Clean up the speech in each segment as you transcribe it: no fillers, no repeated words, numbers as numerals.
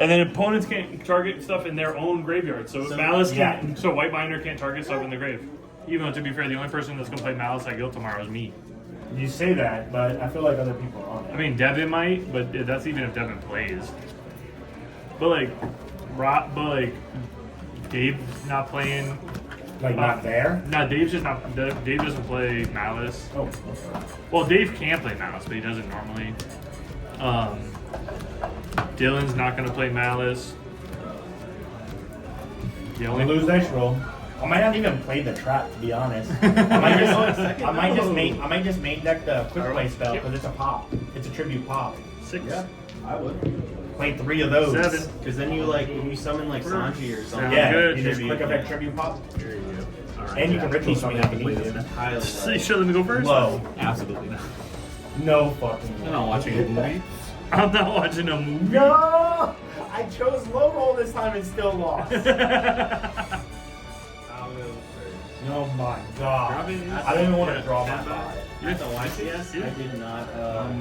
And then opponents can't target stuff in their own graveyard. So Maliss can't. So White Binder can't target stuff in the grave. Even though, to be fair, the only person that's gonna play Maliss at Guild tomorrow is me. You say that, but I feel like other people aren't. I mean, Devin might, but that's even if Devin plays. But like, Dave's not playing. Like not there? No, Dave's just not. Dave doesn't play Maliss. Oh, okay. Well, Dave can play Maliss, but he doesn't normally. Dylan's not gonna play Maliss. The only lose dice roll. I might not even play the trap, to be honest. I might just main deck the quick play spell because it's a pop. It's a tribute pop. 6. Yeah, I would. Play 3 of those. 7. Because then you summon like Sanji or something. Yeah, Good. you just click up that tribute pop. There you go. Right, And you can ritual summon if you need this to. now. Highly So should let me go first? Low. Absolutely not. No fucking way. I'm not watching a movie. I'm not watching a movie. No! I chose low roll this time and still lost. I'll go first. Oh my god. Drop it. I don't even want to draw my card. At the YCS, I did not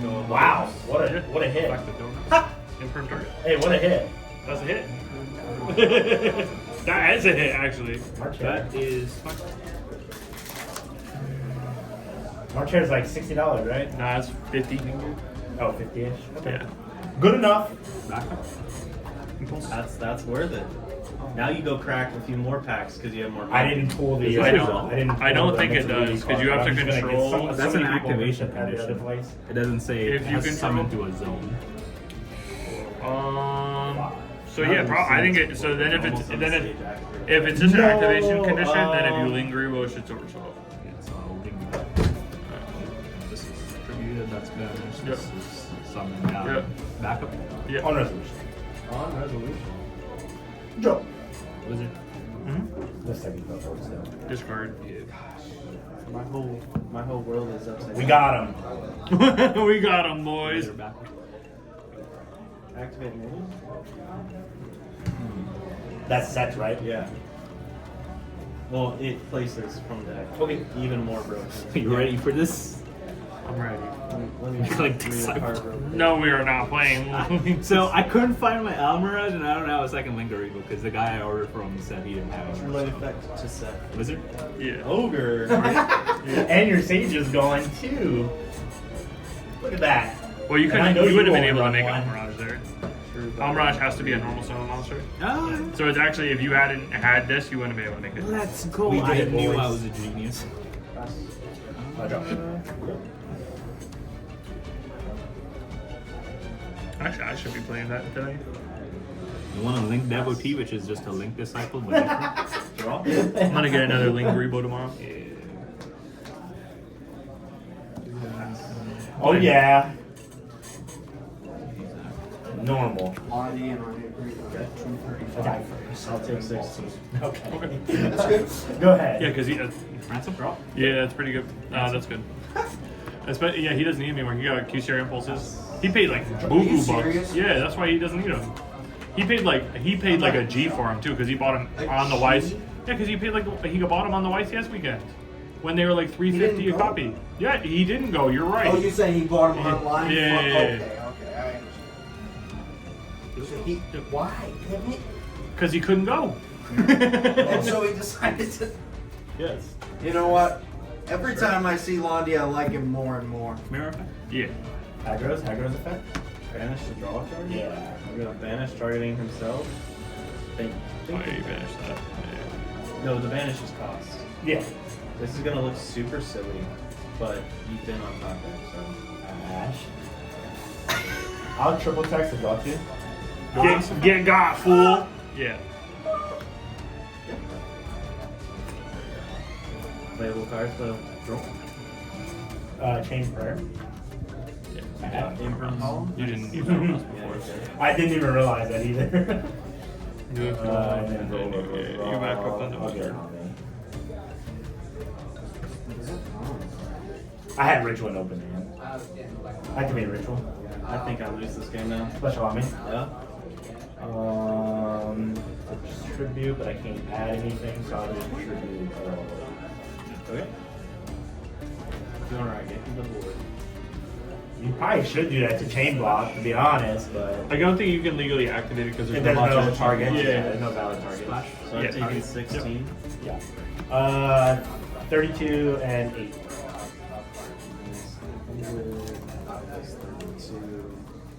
go. Wow, what a hit. Back the donut. Confirm target. Hey, what a hit. That's a hit. That is a hit, actually. March That is. Hair's like $60, right? Nah, it's 50. Oh, 50-ish? Okay. Yeah. Good enough. Backup. That's worth it. Now you go crack a few more packs because you have more. I didn't pull the. I don't think it does, 'cause you have to control- That's an activation at the other condition. place. It doesn't say If it you has can summoned to a zone. So yeah, I think it. So then if it's just an activation condition, then if you linger, it should sort of off. It's linger. This is tributed. That's banished. This is summoned down. Yep. Backup. Yeah. On resolution. On resolution. Joe. Wizard. Let's take it forward still. Discard. My whole world is upside down. We got him. We got them, boys. Wizard backup. Activate menu? That's sets, right? Yeah. Well, it places from deck. Okay. Even more broken. You ready for this? I'm ready. Let me Like read the disciple. card real quick. No, we are not playing. So I couldn't find my Almirage, and I don't have a second Linger Eagle because the guy I ordered from said he didn't have What's it. relate effect to set? Wizard. Yeah. Ogre. And your Sage is going too. Look at that. Well, you And I couldn't. know You you would have been won't able to run make one. Almirage there. True. Almirage has to be a normal summon monster. Ah, So it's actually, if you hadn't had this, you wouldn't be able to make it. let's go. We did I it, knew boys. I was a genius. I dropped it. Actually, I should be playing that today. You want to link Devotee, which is just a link disciple, but different. Draw. I'm gonna get another Link Rebo tomorrow. Oh yeah. Normal. Oddity and okay. Okay, first. I'll take 16. Okay. That's good. Go ahead. Yeah, because he. Ransom draw. Yeah, that's pretty good. That's good. Yeah, he doesn't need anymore. He got QCR impulses. He paid like boo-boo bucks. serious? Yeah, that's why he doesn't need them. He paid like a G for him too, because he bought him on the YC. Yeah, because he paid he bought him on the YCS weekend when they were like $350 a didn't go? copy. Yeah, he didn't go. You're right. Oh, you saying he bought them online? Yeah. Okay, I understand. So he, why? Couldn't he? Because he couldn't go. And so he decided to. Yes. You know what? Every time I see Londi, I like him more and more. Mirror effect. Yeah. Aggro's effect? Banish the draw target? Yeah. I'm gonna banish targeting himself. Think. Why you banished that? Yeah. No, the banish is cost. Yeah. This is gonna look super silly, but you've been on top deck, so. Ash. I'll triple text and draw two. Get got, fool. Yeah. Playable cards, so draw. Chain prayer. Imprint column? You didn't use that once before. I didn't even realize that either. You And then roll over. you back up on the I'll get it wizard. on there. I had ritual in open hand. Activate ritual. I think I lose this game now. Special on me. Yeah? Just tribute, but I can't add anything, so I'll just tribute. Okay. If you want to get to the board. You probably should do that to chain block, to be honest, but I don't think you can legally activate it because there's there's no no logic. target. Yeah. There's no valid target. So I'm Yeah, taking target. 16. Yeah. 32 and 8. 32.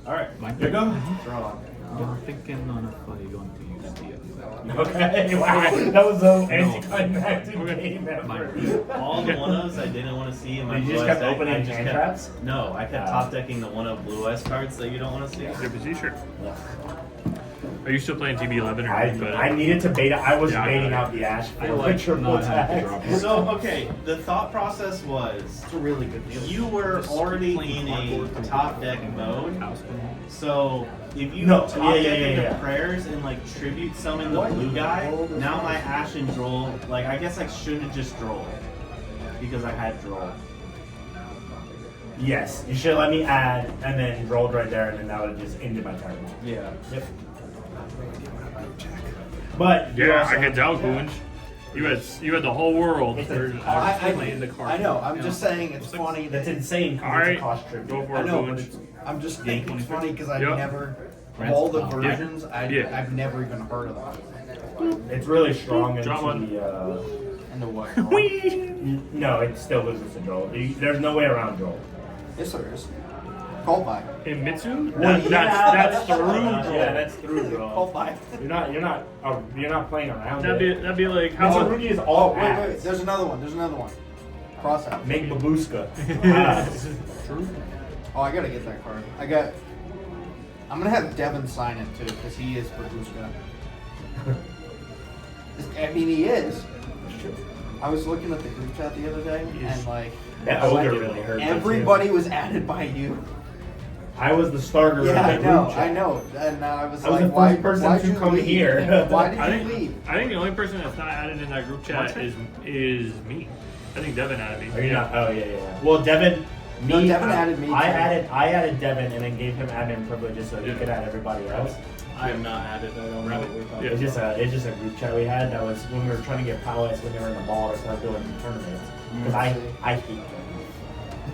Alright, Mine? There you go. draw. I'm thinking on if I'm going to use the Okay, wow. That was so anticlimactic game ever. All the one-ofs I didn't want to see in my You blue just eyes kept deck, opening I just hand kept- traps? No, I kept top decking the one-of blue eyes cards that you don't want to see. Yeah, but sure. Are you still playing TB11 or I needed to beta. I was Yeah, I baiting know. out the Ash I for like triple not having to attacks. drop. So, okay, the thought process was It's a really good deal. you were already in a top deck mode. So if you No, top yeah, deck yeah, into yeah. prayers and like tribute summon the blue guy, now my Ash and Droll, like I guess I shouldn't have just Droll because I had Droll. Yes, you should let me add, and then rolled right there, and then that would have just ended my turn. Yeah. Yep. But you Yeah, also I can tell, Goonch. You had the whole world. It's a- I know. I'm just saying it's funny. That's That insane. 'Cause All it's a right, cost tribute. go for I it, know, but Goonch. it's, I'm just thinking it's funny because I've Yep. never, of all the Yeah. versions, Yeah. I've never even heard of that. It's really strong into Drop one. the. And the what? No, it still loses to Joel. There's no way around Joel. Yes, there is. Call by. In Mitsu? Well, That's through Yeah, Joel. that's through Call Joel. by. You're not playing around That'd it. be like how Mitsu about Rugi is Oh, all wait. ads. There's another one. There's another one. Cross out. Make Babushka. True. Oh, I gotta get that card. I'm gonna have Devin sign it too, because he is Babushka. I mean, he is. I was looking at the group chat the other day, and like, That I was ogre like, really hurt me, everybody was added by you. I was the starter Yeah, of I the know, group chat. I know. And I was I was like, the why, first person why'd to you come leave? here. Why did I you think leave? the only person that's not added in that group chat is me. I think Devin added me. Are you not? Oh yeah. Well, Devin. No, Devin added me, I too. added Devin and then gave him admin privileges so he could add everybody else. I am not added. I don't know what we're talking Yeah. It's just a group chat we had. That was when we were trying to get Prowess when they were in the ball to start doing tournaments. Because I hate them.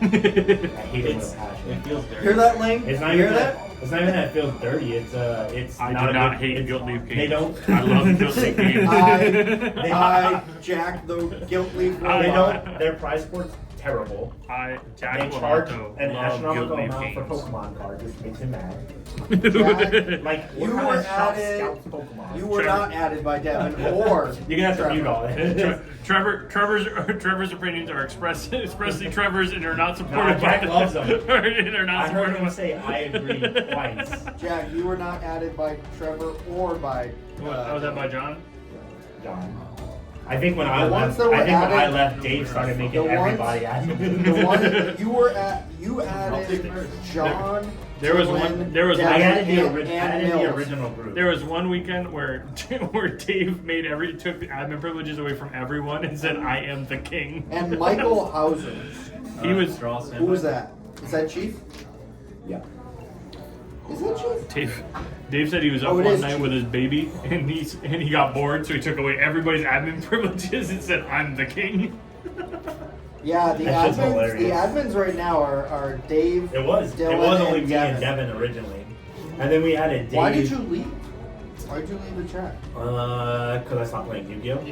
I hate it with It's, a passion. it feels dirty. Hear that, Lane? It's not You even hear that. It's not even that it feels dirty. It's I not do a not good- hate it's- Guilt Leaf games. They don't. I love Guilt Leaf games. I Jack the guilt leaf. I- They don't. Their prize sport's terrible. I Jack They charge Lovato an love astronomical Guilt Leaf amount for games. Pokemon cards, which makes him mad. Jack, Like You what kind were of shop added- scouts Pokemon? you were Trevor. not added by Devin or. You're gonna have to mute all that. Trevor's opinions are expressly Trevor's and are not supported Nah, Jack by loves them. and are not I heard supported him by say I agree twice. Jack, you were not added by Trevor or by. What, was that by John? John. I think when I The ones left, that were I think when I added- left, Dave started making the ones- everybody admin. The one you were at, you added John. There was Dylan, one- there was Devin, I added and the Mills. original group. There was one weekend where Dave took the admin privileges away from everyone and said, "I am the king." And Michael Hauser. He was draw Who was that? Is that Chief? Yeah. Is that Chief? Dave said he was up Oh, it one is night true. with his baby and he got bored, so he took away everybody's admin privileges and said, "I'm the king." Yeah, the That's just admins. hilarious. The admins right now are Dave. It was. Dylan, It was only and me and Devin originally, and then we added Dave. Why did you leave? Why did you leave the chat? Because I stopped playing Yu-Gi-Oh.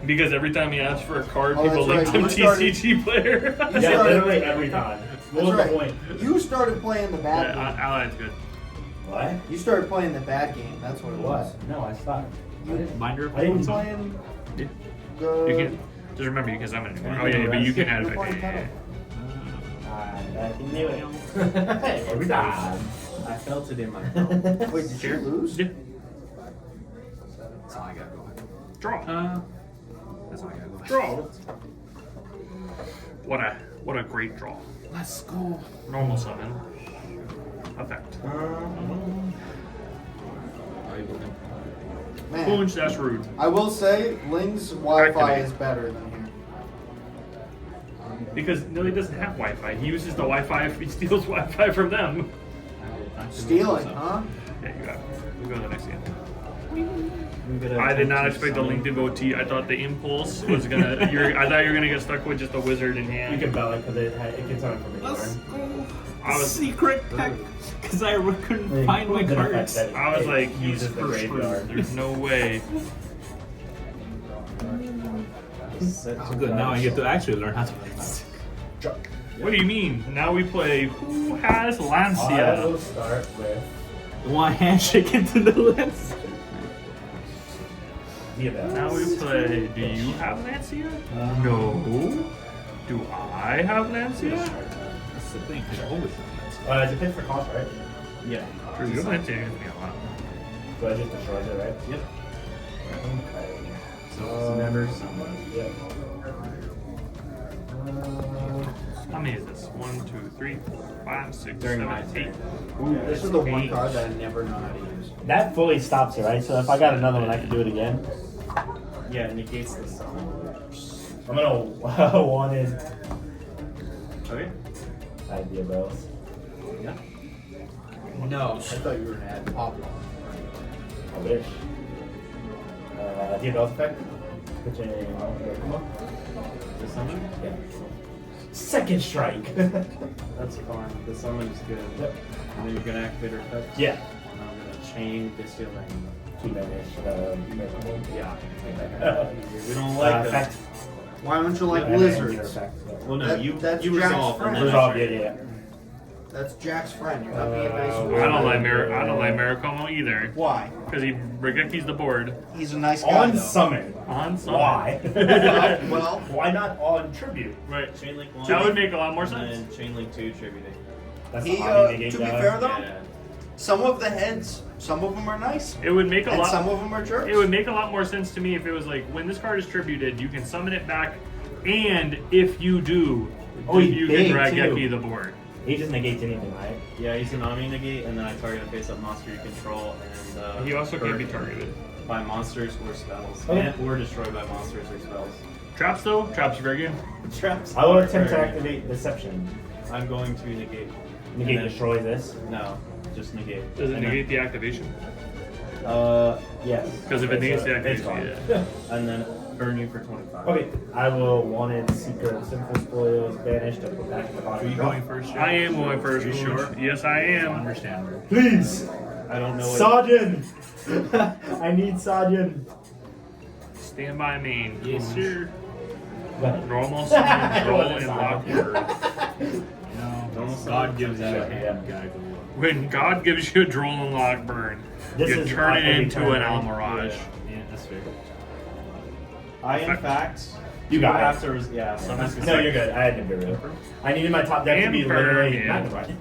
Because every time he asked for a card, Oh, people that's linked right. him You started- TCG player. You Yeah, started- literally every time. What was That's the right. point? You started playing the bad game. Allied's good. What? You started playing the bad game. That's what it was. No, I stopped. Binder I didn't You talk. playing Yeah. the. You can just remember you can summon anymore. Can Oh you yeah, do but the you can rest? add it You're back. playing I knew it. Every time. I felt it in my mouth. Wait, did you lose? Yeah. That's all I got going. Draw. That's all I got going. Draw. What a great draw. Let's go. Normal summon. Effect. Man, Boonch, that's rude. I will say, Ling's Wi-Fi Activate. is better than here. Because Nilly doesn't have Wi-Fi. He uses the Wi-Fi if he steals Wi-Fi from them. Stealing, huh? Yeah, you got it. We'll go to the next game. I'm gonna I did not attempt to expect the summon- Link devotee. I thought the impulse was gonna. I thought you were gonna get stuck with just a wizard in You hand. can bell it because it gets on from anywhere. I was secret pack because I couldn't find my cards. I was like, he's uses the for graveyard. There's no way. Oh, good. Now I get to actually learn how to play this. What do you mean? Now we play who has I Lancia? will start with One handshake into the lens. Diabel. Now we play. Do you have Lancia? No. Do I have Lancia? That's the thing. I always have It's a pit for cost, right? Yeah. True, your Lancia gives me a lot. So I just destroys it, right? Yep. Okay. So it's never someone. Yep. How many is this? 1, 2, 3, 4, 5, 6, During 7, my 8. Ooh, this is the one Eight. card that I never know how to use. That fully stops it, right? So if I got another one, I can do it again. Yeah, it negates the summon. I'm gonna one in Okay. Diabels. Yeah. No. I thought you were gonna add Pablo. I wish. Diabels effect. Which come on. The summon? Yeah. Second strike. That's fine. The summon is good. Yep. And then you're gonna activate her effect? Yeah. And I'm gonna chain this healing. 2 damage. Yeah. We don't like that. Effect. Why don't you like And then your lizards? effect. Well, no, That- you that's you Jack's resolve. friend. and then Resolve, I yeah, trade. yeah. That's Jack's friend. You're not being nice. Uh, with I don't him. like Maricomo either. Why? Because he Regecki's the board. He's a nice guy. On though. summon. On summon. Why? Well, why not on tribute? Right. Chain link 1. That would make a lot more and sense. then chain link 2 tributing. That's he, the hobby negate to be guy. fair though, Yeah. some of the heads, some of them are nice, It would make a and lot. some of them are jerks. It would make a lot more sense to me if it was like when this card is tributed, you can summon it back, and if you do, Oh, he's you big, can Regecki too. the board. He just negates anything, right? Yeah, he's an Omni negate, and then I target a face-up monster you control, and He also can't be burn targeted. by monsters or spells, Okay. and or destroyed by monsters or spells. Traps though, traps are very good. Traps. I will attempt to activate Deception. I'm going to negate. Negate And then- destroy this. No, just negate. Does it And then- negate the activation? Yes. 'Cause if it negates the it's activation, gone. And then burn you for 25. Okay, I will one in Secret Simple Spoils banish to put back in the Are bottom. you going first? Jack? I am going first, sure. Yes, I am. Understandable. Please! I don't know what. Sergeant! I need Sergeant. Stand by main. Yes, sir. Normal summon, roll, and lock word. No, God gives you a hand gag. When God gives you a droll and lock burn, This you is turn on it every into turn, an right? Almirage. Yeah, that's fair. I in fact. You got have it. to. Yeah. So that's No, you're good. I had to be real. I needed my top deck to be Emperor, literally yeah. magnified.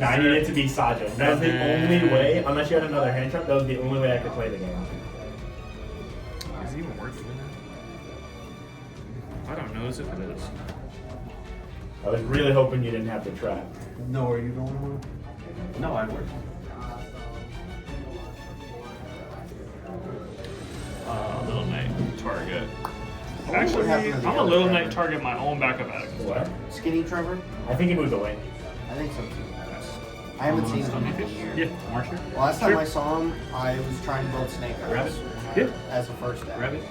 No, I needed it to be Sergeant. That was the only way, unless you had another hand trap, that was the only way I could play the game. Is it even worth doing that? I don't know as if it is. I was really hoping you didn't have the trap. No, are you going one? No, I work. Little Knight target. what Actually, happened to the I'm a other Little Trevor? Knight target my own backup act. What? Skinny Trevor? I think he moved away. I think so too. I haven't seen him in a year. Yeah. Marcher? Last time Sure. I saw him, I was trying to build Snake Eyes. Rabbit? Yeah. As a first deck. Rabbit?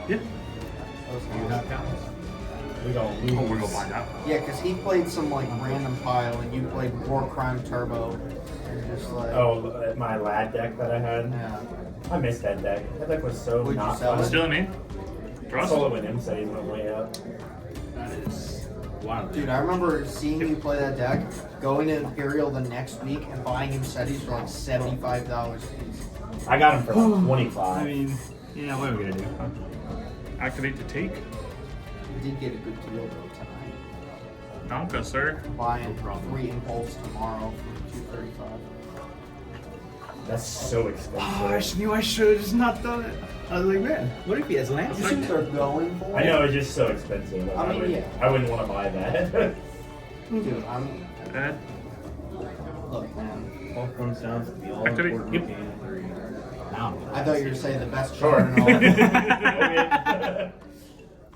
Yeah. That was You awesome. have counts. We don't Oh, we're gonna find out. Yeah, because he played some like random pile and you played War Crime Turbo. And just like. Oh, my lad deck that I had. Yeah. I missed that deck. That deck was so Would you not sell fun. it? Still in me? Trust? Solo with him, so he went way up. That is wild. Dude, I remember seeing you play that deck, going to Imperial the next week and buying him setties for like $75 a piece. I got him for like 25. I mean, yeah, what are we gonna do? Huh? Activate to take. You did get a good deal though tonight. Nonka, sir. Buying No problem. 3 Impulse tomorrow for $235. That's so expensive. Oh, I knew I should have just not done it. I was like, man, what if he has land? You think they're going for I it? know it's just so expensive. Like, I mean, wouldn't, yeah. I wouldn't want to buy that. Dude, I'm. Add. Look, man. All comes down to the all Activate. important Yep. game 3. Now. I thought you were saying the best Sure. card in all. Okay.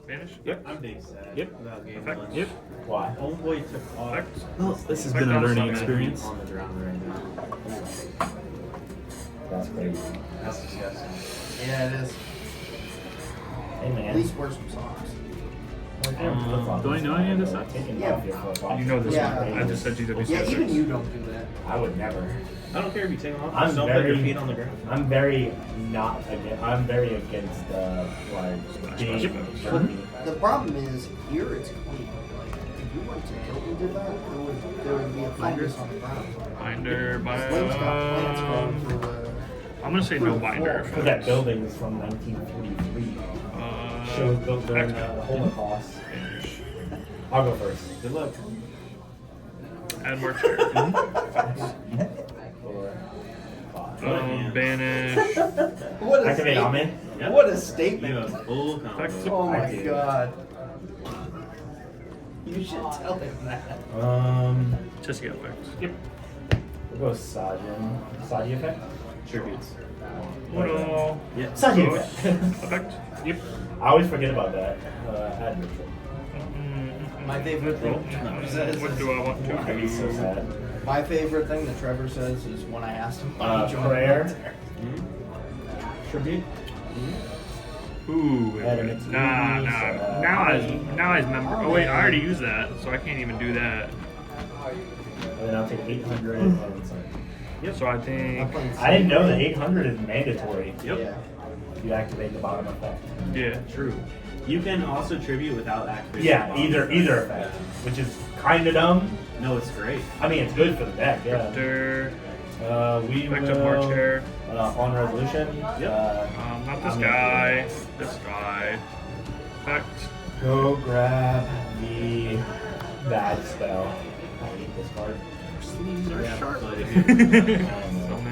Vanish. Yep. I'm big sad Yep. about game Effect. 1. Yep. Why? Homeboy took off. Effect. Well, this has Like been a that learning summon. experience. On the ground right now. That's crazy. That's disgusting. Yeah, it is. Hey man. At least wear some socks. Do I know any of this stuff? You know this Yeah. one. I just said GWC. Yeah, even you don't do that. I would never. I don't care if you take them off. I'm Just don't put your very- feet on the ground. I'm very not against. I'm very against like being jerky. The problem is here it's clean. Like if you went to Tilt and did that, there would be a fungus on the ground. Binder, This lake's got plants growing binder. through the. I'm gonna say no binder. Because that building is from 1943. Shows built during the Holocaust. I'll go first. Good luck. Add more chair. 4, 5. Banish. What a Activate statement. Amen. Yep. What a You statement. have full combo. Effective. Oh I my do. god. You should tell him that. Just get effects. Yep. We'll go Sajin. Saji effect? Tributes. Uno. Yep. Saji Good. effect. Effect. Yep. I always forget about that. Add ritual. My favorite thing Trevor says What is, do I want to I'd be so do? sad. my favorite thing that Trevor says is when I asked him why he joined the Prayer. military. Tribute. Ooh, Add it to nah. these, Now I remember. Oh wait, I already used that, so I can't even do that. And then I'll take 800 and something. Yep. So I I'm think, playing I didn't know that 800 is mandatory. Yep. Yeah. If you activate the bottom effect. yeah. True. You can also tribute without activating. Yeah, the bottom. either effect, which is kind of dumb. No, it's great. I mean, it's good for the deck. Yeah. Victor. We Effective will more chair. on resolution. Yep. Not this I'm guy. This guy. Effect. Go grab the bad spell. I hate this card. Sleeves are Yeah, sharp. but if you-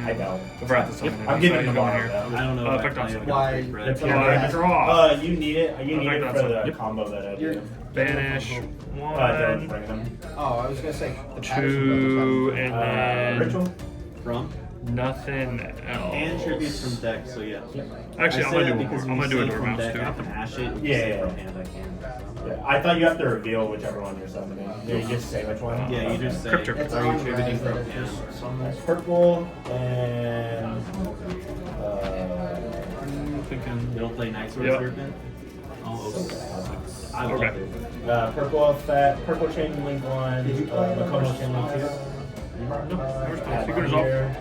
I know. I forgot to summon him. I'm giving He's the going bottom here. though. I don't know. Oh, if I effect on play something. Why? Red. That's Yeah, I draw. You need it. You need Effect it on for the something. Yep. combo that I You're- do. Banish. Don't One. bring them. Oh, I was gonna say the Two. Patterson And then Ritual. From nothing else. and tributes from deck. So yeah. Actually, I I'm say gonna that do because I'm when gonna do you a say from dormouse deck, too. I can ash it. If Yeah, you say yeah. from hand, I can. Yeah, I thought you have to reveal whichever one you're summoning. You just say which one. Yeah, you just say. Crypto. It's Are you on tributing red, from but it's hand? just some Purple and Thinking. You don't play Night Sword Yep. Serpent. I love Okay. it. purple effect, purple chain link one, Did you play Makomo chain link two. No, Add figures one off. here,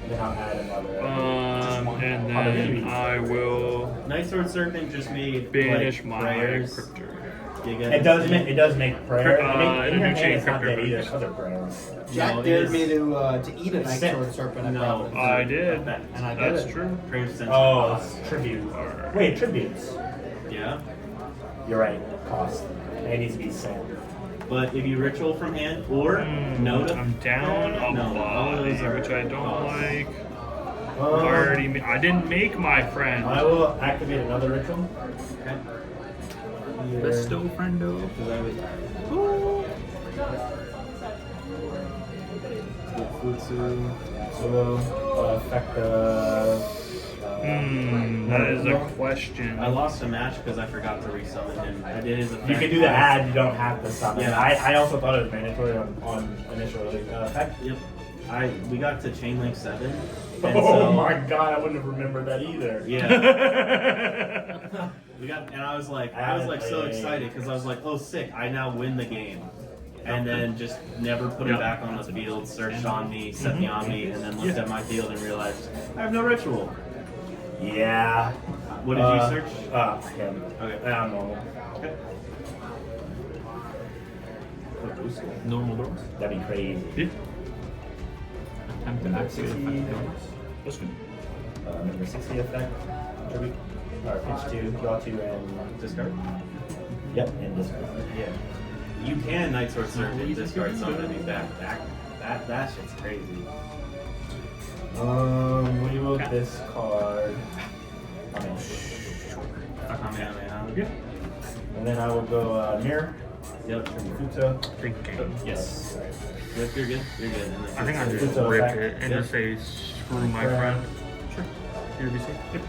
and then I'll add another. And then I will Night Sword Serpent just made banish like, my prayers. cryptor. Giga. It does make prayer. I mean, and in a your new hand chain it's not crypto that either. focus. Other prayers. Jack No, it dared is. me to eat a night Sent. sword serpent at No. Providence. I did. And I did That's it. true. Prayer sense Oh, cost. it's tribute. Wait, tributes. Yeah. You're right. Cost. It needs to be sent. But if you ritual from hand or note I'm down a No, all of body, those are which I don't costs. like. I didn't make my friend. I will activate another ritual. Okay. Here. Besto friendo. Because I would. Futsu. So we'll affect the. That is a question. I lost a match because I forgot to resummon him. I did his effect. You can do the add, you don't have to summon. Yeah. I also thought it was mandatory on initial release. Effect. Yep. We got to Chain Link 7. And Oh so, my god, I wouldn't have remembered that either. Yeah. And I was so Add excited because I was like, oh sick, I now win the game. And then just never put it Yep. back on the field, searched on me, set me on me, and then looked at my field and realized I have no ritual. Yeah. What did you search? Him. Okay. Normal. Okay. Normal doors. That'd be crazy. Yeah. Attempt to activate Sixty. effect doors. That's good. Number 60 effect. Tribute. Or pitch 2, draw 2, and Discard? Yep, and discard. Yeah. You can Night Sword Serpent discard something back. That shit's crazy. We will discard. Kamehameha. Yeah. And then I will go mirror. Yep. Futo. Thinking. Yes. Yep, you're good. You're good. And then I think I Futsu. just Futsu rip effect. it and Yep. just say screw my friend. Sure. UWC. Yep.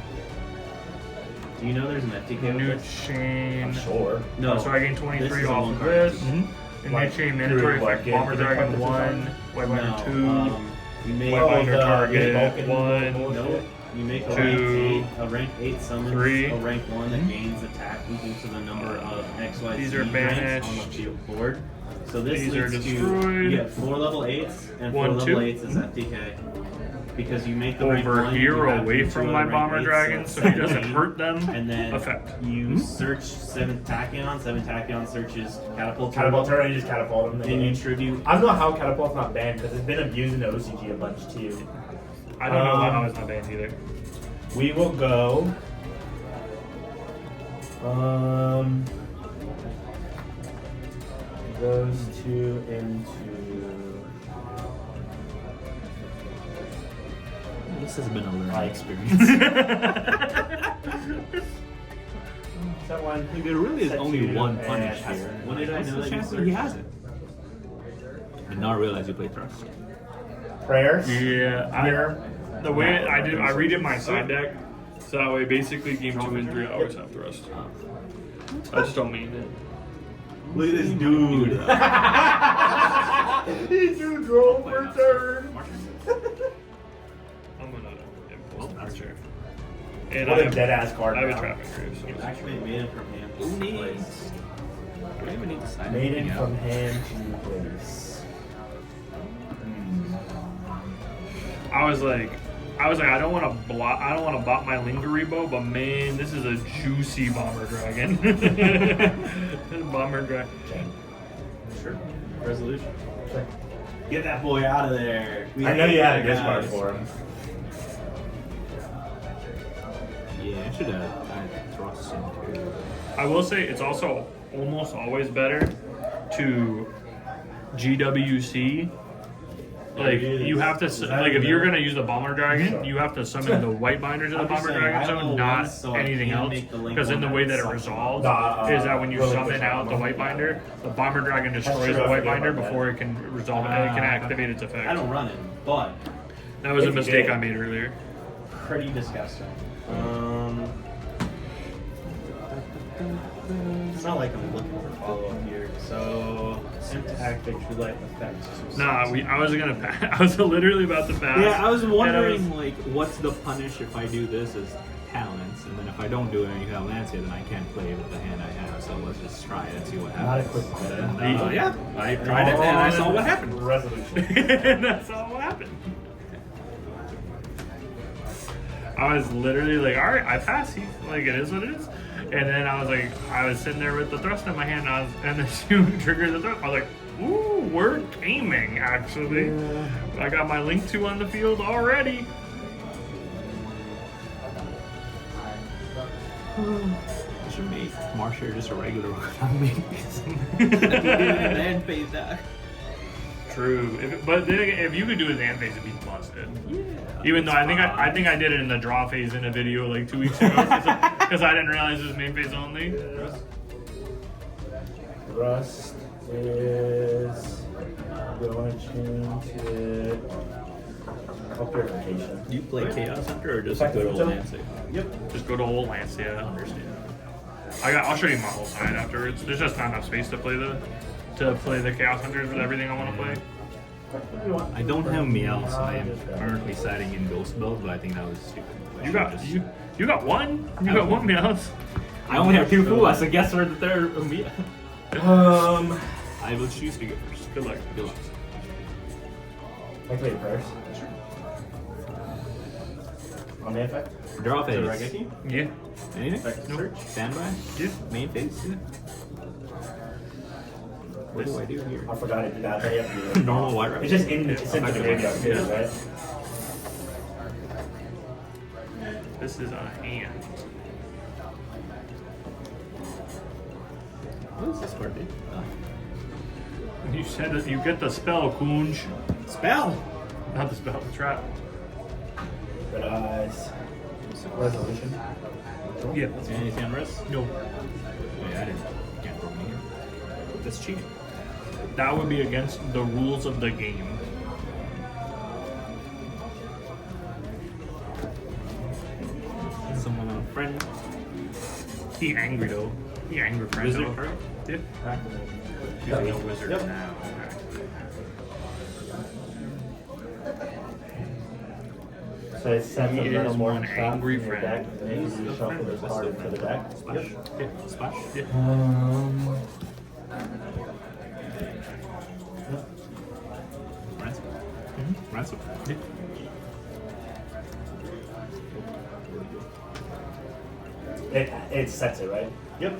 Do you know there's an FTK New with this? chain. I'm sure. No. So I gain This 23 is a off one of card. this. Mm-hmm. And Like, new chain mandatory through what, effect. Bomber get Dragon the 1, White Lion 2. You make White binder the target. Vulcan One. bullshit. Nope. You make a Two, rank 8 summons three. a rank 1 that gains attack equal to the number of XYZ These are ranks on banished. the board. So this These are leads to destroyed. you get 4 level 8s and 4 1, level 2. 8s is FTK. Because you make the rank Over 1, here, you have away to do from two my other rank bomber 8s, dragon, it's so he doesn't 17. hurt them. And then Effect. you search 7th Tachyon. 7th Tachyon searches Catapult. Catapult turret, and you just catapult him. And you tribute. I don't know how catapult's not banned because it's been abused in the OCG a bunch too. I don't know how it's not banned either. We will go. Those two into. This has been a learning Like- experience. That one. Like, there really is Set only two, one and punish that's- here. What did I What's know the that you chance that he searched? has it? Did not realize you play Thrust. Prayers. Yeah, Here. the way I redid my side deck, so that way basically game 2 in 3 hours have thrust. I just don't mean it. Look at this dude. He drew draw for turn. I'm gonna impulse Archer. And What I a have, dead ass card. I have a now. trapping grave, so it's Activate Maiden from hand. Who needs? We don't even need to sign Maiden anything from out. hand to place. I was like, I don't want to block. I don't want to bot my Lingeribo, but man, this is a juicy bomber dragon. Bomber dragon. Sure. Resolution. Get that boy out of there. We I know you hate had a that discard guy. for him. Yeah, I should have Thrust into. I will say it's also almost always better to GWC. Like you have to like if you're gonna use the bomber dragon, you have to summon the white binders of the I'm just bomber saying, dragon I zone, roll not once, so I anything can else. make the link Because in the one way that that it sucks. resolves is that when you really summon push out the out. white binder, the bomber dragon destroys true, the I white forget binder about that. before it can resolve it can activate its effect. I don't run it, but That was a If you mistake did. I made earlier. pretty disgusting. It's not like I'm looking for follow up here. So Tactic should like effects. Nah, I was gonna pass. I was literally about to pass. Yeah, I was and wondering like, what's the punish if I do this as talents, and then if I don't do it and you have Lancia, then I can't play with the hand I have. So let's just try it and see what Not a happens. quick And, one. yeah, I tried it and I saw what happened. Resolution. That's all what happened. I was literally like, all right, I pass. Like, it is what it is. And then I was like, I was sitting there with the thrust in my hand, and then she triggered the thrust. I was like, ooh, we're gaming, actually. I got my Link 2 on the field already. I should make Marsha just a regular one. Then phase that. True. But then again, if you could do his hand phase, it'd be busted. Yeah. Even though I think I did it in the draw phase in a video like 2 weeks ago because I didn't realize it was main phase only. Rust is going to change it. Purification. Do you play Chaos Hunter or just Second good old filter? Nancy? Yep. Just go to old Lance. Yeah, I understand. I'll show you my whole side afterwards. There's just not enough space to play the Chaos Hunters with everything I want to play. I don't have Meow, so I am currently siding in Ghost Build, but I think that was stupid. I You should got just- you got one. You got one Meows. I only have 2 Fu, so guess for the third Meow. I will choose to go first. Good luck. Good luck. I play first. On the effect? Draw phase. Rageki? Yeah. Anything? Search. Standby? Yeah. Main phase? What do I do here? I forgot it did that. They have to do it. Normal white right? It's just in the graveyard, too, Yeah. right? This is a hand. What does this card do? You said that you get the spell, Kunj. Spell! Not the spell, the trap. Red eyes. Resolution. Yeah. Anything on risk? No. Wait, I didn't. Can't throw me here. That's cheating. That would be against the rules of the game. Someone on a friend. He angry though. He angry friend Wizard though. card? Yeah. He's a wizard Yep. now. So it sends He a is metamorph one trap angry from your friend. deck, and then you shuffle this card into the deck. Splash. Yeah. Splash. Yeah. Ransom. Ransom. Yeah. It sets it, right? Yep.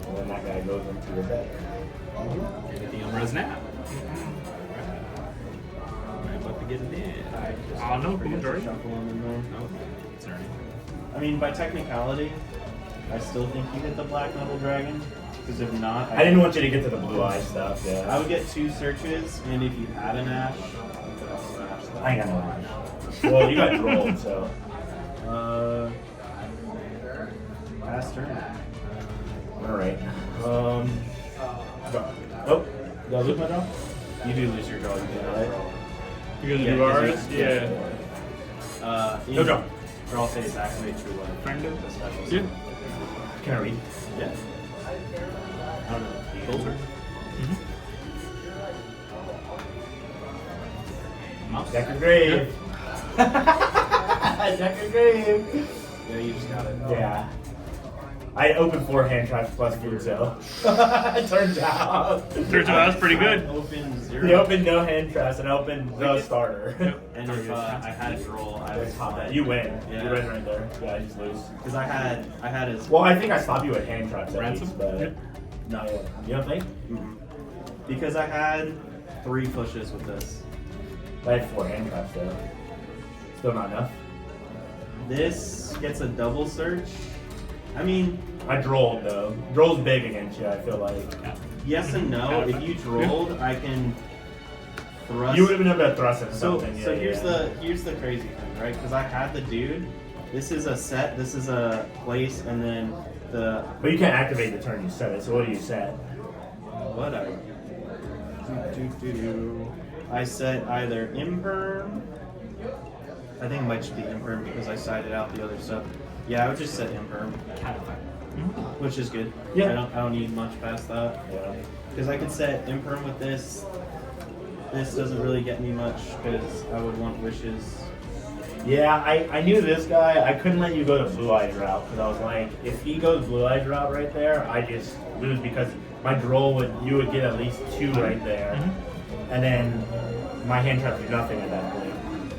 And then that guy goes into your deck. Anything on res now? I'm about to get it in. Oh no, Forget who's to already? shuffle them in there. Oh, it's earning. I mean, by technicality, I still think you hit the Black Metal Dragon. Because if not, I didn't want you to get to the blue eye stuff, yeah. I would get 2 searches, and if you had an Ash, you could also Ash that. I ain't got no ash. Well, you got drolled, so. Pass turn. Alright. Oh, did I lose my draw? You do lose your draw, you do not draw. You gonna Yeah, do 'cause ours? you- Yeah. No draw. Draw phase, activate True Life. Friend of- The special. Yeah. Can I read? Yeah. I don't know. Filter. Mouse. Deck of Grave. Deck of Grave. Yeah, you just got it. Yeah. I opened 4 hand traps plus food, so. Turns out. Turns out that's pretty good. Open 0. You opened no hand traps and opened the starter. And if I had to roll, I would stop it. You win. Yeah. You win right there. Yeah, I just lose. Because I had his. Well, I think I stopped you at hand traps at Ransom? least, but no, you don't think? Because I had 3 pushes with this. I had 4 hand traps though. Still not enough. This gets a double search. I mean, I drolled though. Droll's big against you, I feel like. yes and no. If you drolled, I can thrust. You would have been able to thrust it or So, something. so yeah, here's the crazy thing, right? Because I had the dude. This is a set. This is a place, and then the But you can't activate the turn you set it, so what do you set? what I set either imperm. I think it might just be imperm because I sided out the other stuff. Yeah, I would just set imperm, which is good. Yeah. I don't need much past that Yeah. because I could set imperm with this. This doesn't really get me much because I would want wishes. Yeah, I knew this guy. I couldn't let you go to Blue Eyes route because I was like, if he goes Blue Eyes route right there, I just lose because my droll you would get at least 2 right there, and then my hand trap do nothing at that point.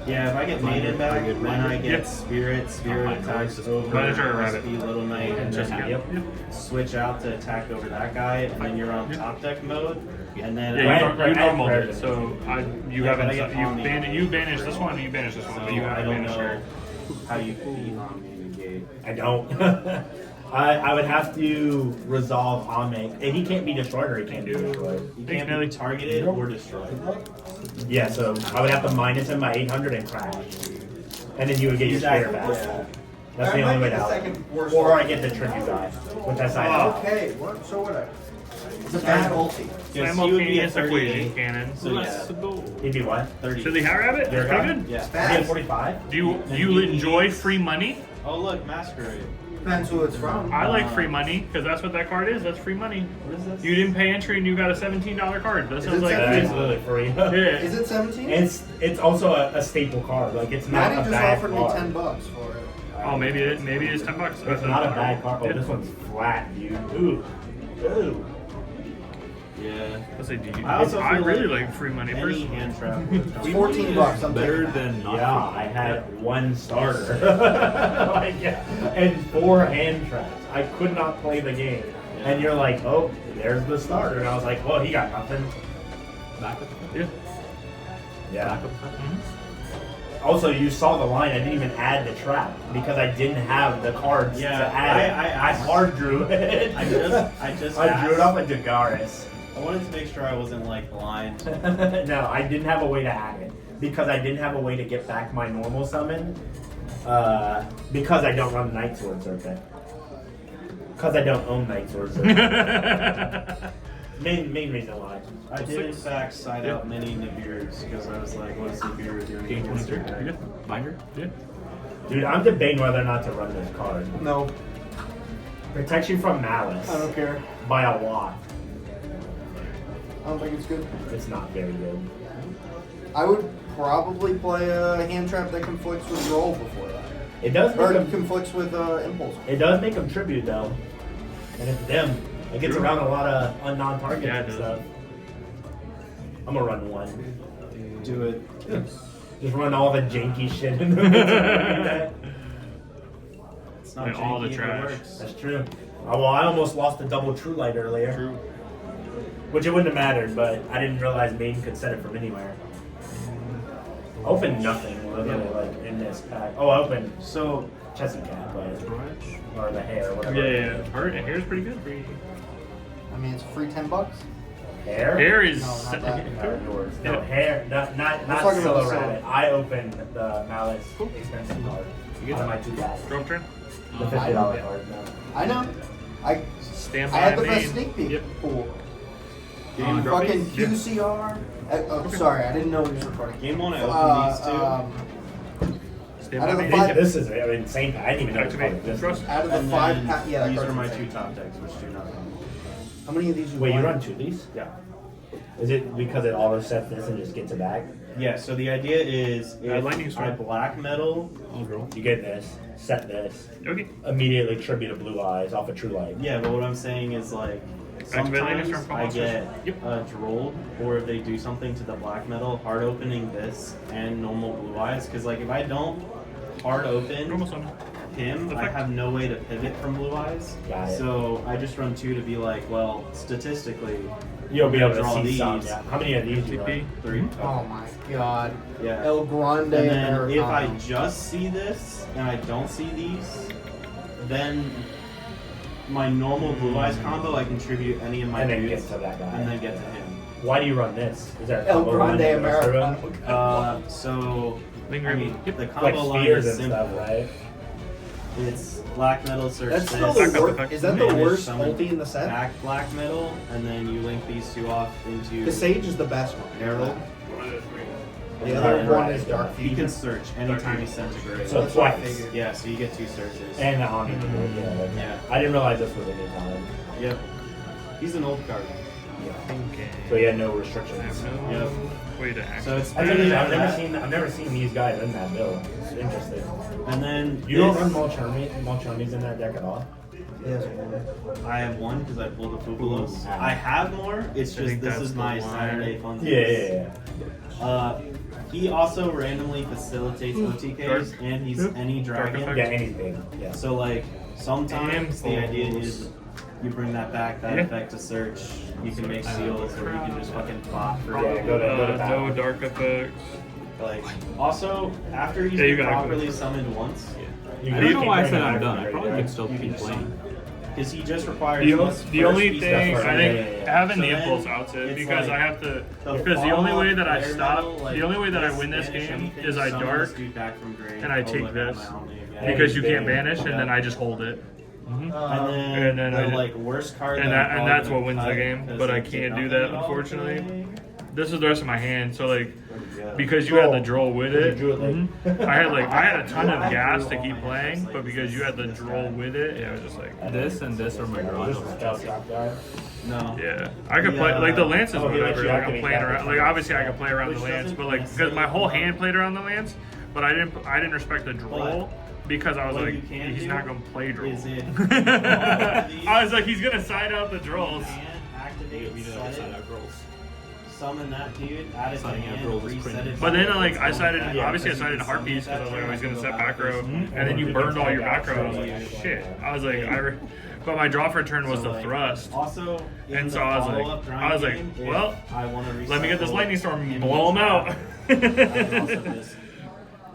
Yeah, if I get Minder, Maiden back, pretty good when I Minder. get Yep. Spirit Minder attacks is over Minder or Rabbit? Speed Little Knight, and Just then yep. switch out to attack over that guy, and then you're on top deck mode, and then Yeah, Right. you normal Right. it. So you Yeah, but haven't I get Omni. you banished this one, and you banished this one, so but you I haven't don't banished know her. how you beat Omni negate. I don't. I would have to resolve Ame. And he can't be destroyed or he can't be destroyed. You Thanks, can't Nelly. be targeted or destroyed. Yeah, so I would have to minus him by 800 and crash. And then you would get your spirit back. Yeah. That's the That only might way be to the help. second worst Or I one. get the tricky guy, which I sign Oh. up. Okay, what? So what? It's a bad ulti. Yes, he would be a Simultaneous equation 38. cannon. So Let's yeah, go. He'd be what? 30. Chili Hat Rabbit? Your That's guy? pretty good. Yeah. He'd be at Fast. 45? Do you enjoy free money? Oh look, Masquerade. Depends who it's from. I like free money because that's what that card is. That's free money. What is this? You didn't pay entry and you got a $17 card. That Is sounds it like That's $17? literally free. yeah. Is it 17? It's also a staple card. Like, it's not Maddie a just bad offered card. me $10 for it. Oh, maybe it's $10. It's not a bad card. Oh, Yeah. this one's flat, dude. Ooh. Ooh. Yeah. Let's say, do you, I also I feel really like like free money Any personally. hand trap. It's $14. I'm Better taking that. than not. Yeah, I had 1 starter. Like, yeah, and 4 hand traps. I could not play the game. And you're like, oh, there's the starter. And I was like, well, he got nothing. Backup. Yeah. Yeah. Backup. Also, you saw the line. I didn't even add the trap because I didn't have the cards Yeah, to add. I I hard drew it. I just I drew it asked. off a Jagaris. I wanted to make sure I wasn't like blind. No, I didn't have a way to add it because I didn't have a way to get back my normal summon because I don't run Night Sword Serpent. Because I don't own Night Sword Serpent. main reason why. I did in fact side out many Nibirs because I was like, what is Nibir doing Game against 23. her? Yeah. Binder. Yeah. Dude, I'm debating whether or not to run this card. No, Protects you from Malice I don't care. by a lot. I don't think it's good. It's not very good. I would probably play a hand trap that conflicts with roll before that. It does Or make it conflicts with impulse. It does make them tribute though, and it's them. It gets around a lot of unknown targets Yeah, it and does. stuff. I'm gonna run one. Do it. Just run all the janky shit in the middle. It's not Like all the janky if it trash. works. That's true. Oh, well, I almost lost the double true light earlier. True. Which it wouldn't have mattered, but I didn't realize Maiden could set it from anywhere. I opened nothing literally like in this pack. Oh, I opened So Chessy Cat, but or the hair, whatever. Yeah. Hair's pretty good for you. I mean, it's a free $10. Hair? Hair is. No, not that. Yours. Yeah. No, hair. Not talking about Solo the Rabbit. Solo. I opened the Malice expensive card. You get On my 2 guys. Drop turn. The $50 card. No. I know. I Stand I by had the main. best sneak peek Yep. pool. Game drop Fucking these? Yep. QCR. Oh, sorry, I didn't know he was recording. game one, I opened these two. Stand Out by of the main. five- This is an insane pack. I didn't even know Activate. it was Trust. Out of the And 5 then pack, yeah, that these card's are my insane. 2 top decks, which do nothing. How many of these you Wait, you won? run 2 of these? Yeah. Is it because it auto sets this and just gets it back? Yeah, so the idea is if lightning I strike. black metal, I'll roll. You get this, set this, Okay. immediately tribute a blue eyes off a true light. yeah, but what I'm saying is like Activate lightning sometimes storm I monsters. get Yep. drolled, or if they do something to the black metal, hard opening this and normal blue eyes, because like if I don't hard open Normal summon. him, I Effect. have no way to pivot from blue eyes. Got it. So I just run 2 to be like, well, statistically, You'll be able to draw see these. some. Yeah. How many of these do you TP. run? 3. Oh my god. Yeah. El Grande And then if I Americano. just see this and I don't see these, then my normal blue eyes combo, I contribute any of my And then dudes get to that guy. and then get to him. Why do you run this? Is there a El combo line Grande that goes through Americano. them? So Linger. I mean, Yep. the Like combo line spheres is and simple. stuff, right? It's black metal search That's this, still Back the up, worst. back. Is that the manage worst summon ulti in the set? back black metal, and then you link these 2 off into The Sage is the best one. Herald. The other Right, one right. is Dark He Fusion. can search anytime he's sent to grave. So That's what I twice. figured. Yeah, so you get 2 searches. And the Omni. Yeah. I didn't realize this was any time. Yep. He's an old card. Okay. So he had no I have restrictions. no Yep. way to act. So it's I tell you, that. I've never seen these guys in that build. It's interesting. And then You don't this- run Molchurnies in that deck at all? Yes, one. I have 1 because I pulled the Fubulos. Ooh. I have more. It's I just think this that's is the my one. Saturday fun. Yeah. He also randomly facilitates OTKs, Dark. and he's Yep. any Dark dragon. effect. Yeah, anything. Yeah. So like sometimes the idea Impulse. is you bring that back, that Yeah. effect to search. You can make seals, or you can just fucking bot for Yeah, it. go to No battle. dark effects. Like also after he's Yeah, you been got it. properly summoned once, You I can don't know keep why I bringing said them I'm back done. from I the probably graveyard. could still you can keep just playing. because he just requires The, this the first only piece thing of I first. think yeah. having So the then impulse out's it it's because like I have to the because the only way follow-up that I flare stop metal, like, the only way that I this win this banish game anything, is I summon dark this dude back from grave. and I Oh, take look, this my own name, yeah. because you can't Yeah. banish and then I just hold it. And And then then the I- like worst card and that that- and that's what wins the game, but I can't do that, unfortunately. This is the rest of my hand, so like because you had the droll with You it, drew it late. I had a ton of gas to keep playing, but because you had the droll with it, it was just like This and this are my garage. This is a spell drop guy. No. yeah. I could play like the lances, Oh, he lets whatever. you Like I'm activate playing that around. Like before. obviously I could play around the Which lance, doesn't but like because my whole hand played around the lance, but I didn't respect the droll. Because I was What like, you can he's do not gonna play droll. is it- I was like, he's gonna side out the drolls. And activate, We set side it, out rolls. summon that dude, add it to Signing out hand, rolls is reset crazy. it. But then like I summon sided, it back. obviously I Yeah, sided because Harpies you because I was like, oh, he's gonna set back row, Mhm. and then you burned all your back rows. Yeah. Like shit. I was like, but my draw for turn was So, the like, thrust. Also, in And the so I was follow-up like, grind game, if well, I wanna Let me get this recycle lightning storm and in blow him the out. trap, I can also just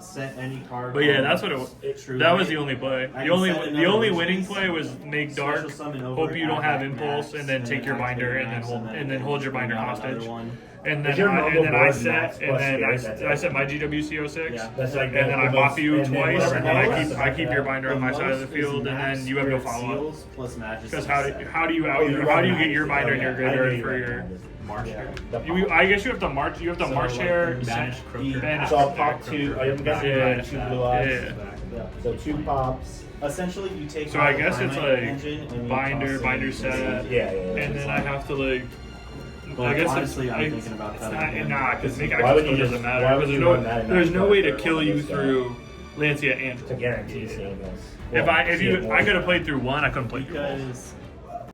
set any card. But yeah, on that's what it was. True That was Light. the only play. I The can only set the another only wish winning list, play was make special dark. summon over Hope it, you don't add have back impulse, max, and then take your activate binder, and max, then hold your binder bring out another hostage. one. And Is then your I normal board max set, and plus then spears? That's I it. set my GWC06. Yeah. That's like And then I buff you and then twice, whatever and then I else keep is I keep your binder on my The side of the most is field, and max then you have no spirit follow up. seals plus majesty Because set. how do you Oh, you how do you run get your max. binder in Oh, your yeah. graveyard I didn't for even your? know March Yeah. here. The I guess you have to march. You have to So, march like, hair. Banish Croaker. Banish So I'll Croaker. pop two. I'm guessing you Yeah. run two blue eyes. Yeah. So 2 pops. Essentially, you take. So out I the guess it's primate like engine and you binder, toss it binder into set, the- Yeah. and then I have to like But I guess honestly, I'm it's thinking about it's that not, again. nah, because make Why would access you code doesn't just- matter. why would Because you run that there's no way to enough kill for you this guy? through Lancia and To guarantee seeing this. if I could have played through one, I couldn't play through both. Because